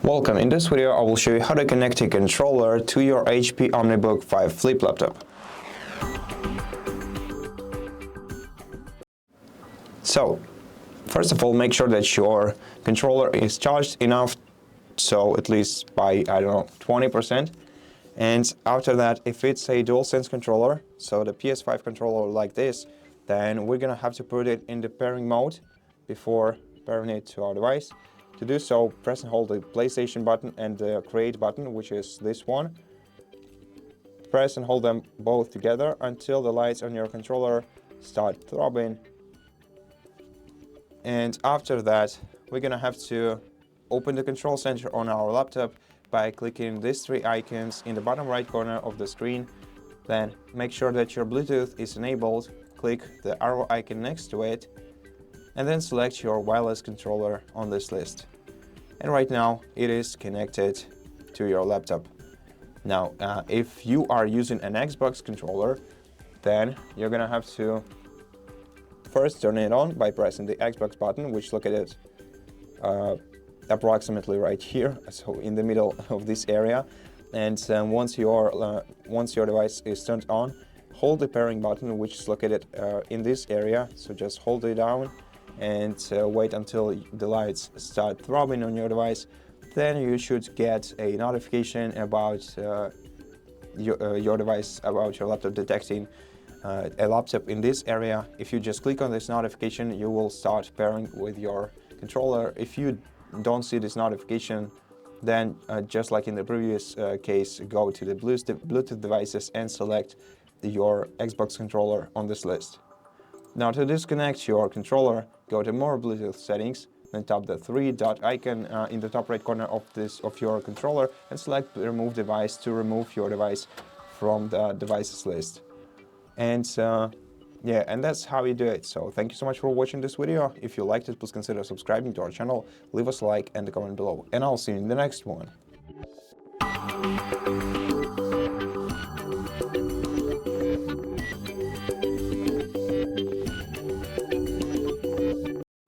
Welcome. In this video I will show you how to connect a controller to your HP OmniBook 5 flip laptop. So, first of all, make sure that your controller is charged enough, so at least by, 20%. And after that, if it's a DualSense controller, so the PS5 controller like this, then we're gonna have to put it in the pairing mode before pairing it to our device. To do so, press and hold the PlayStation button and the Create button, which is this one. Press and hold them both together until the lights on your controller start throbbing. And after that, we're gonna have to open the control center on our laptop by clicking these three icons in the bottom right corner of the screen. Then make sure that your Bluetooth is enabled, click the arrow icon next to it, and then select your wireless controller on this list. And right now it is connected to your laptop. Now, if you are using an Xbox controller, then you're gonna have to first turn it on by pressing the Xbox button, which look at it approximately right here, so in the middle of this area. And once your device is turned on, hold the pairing button, which is located in this area. So just hold it down and wait until the lights start throbbing on your device. Then you should get a notification about your device, about your laptop detecting a laptop in this area. If you just click on this notification, you will start pairing with your controller. If you don't see this notification, then just like in the previous case, go to the Bluetooth devices and select your Xbox controller on this list. Now, to disconnect your controller, go to More Bluetooth Settings, then tap the three-dot icon in the top right corner of your controller and select Remove Device to remove your device from the devices list. And yeah, and that's how you do it. So thank you so much for watching this video. If you liked it, please consider subscribing to our channel, leave us a like and a comment below, and I'll see you in the next one.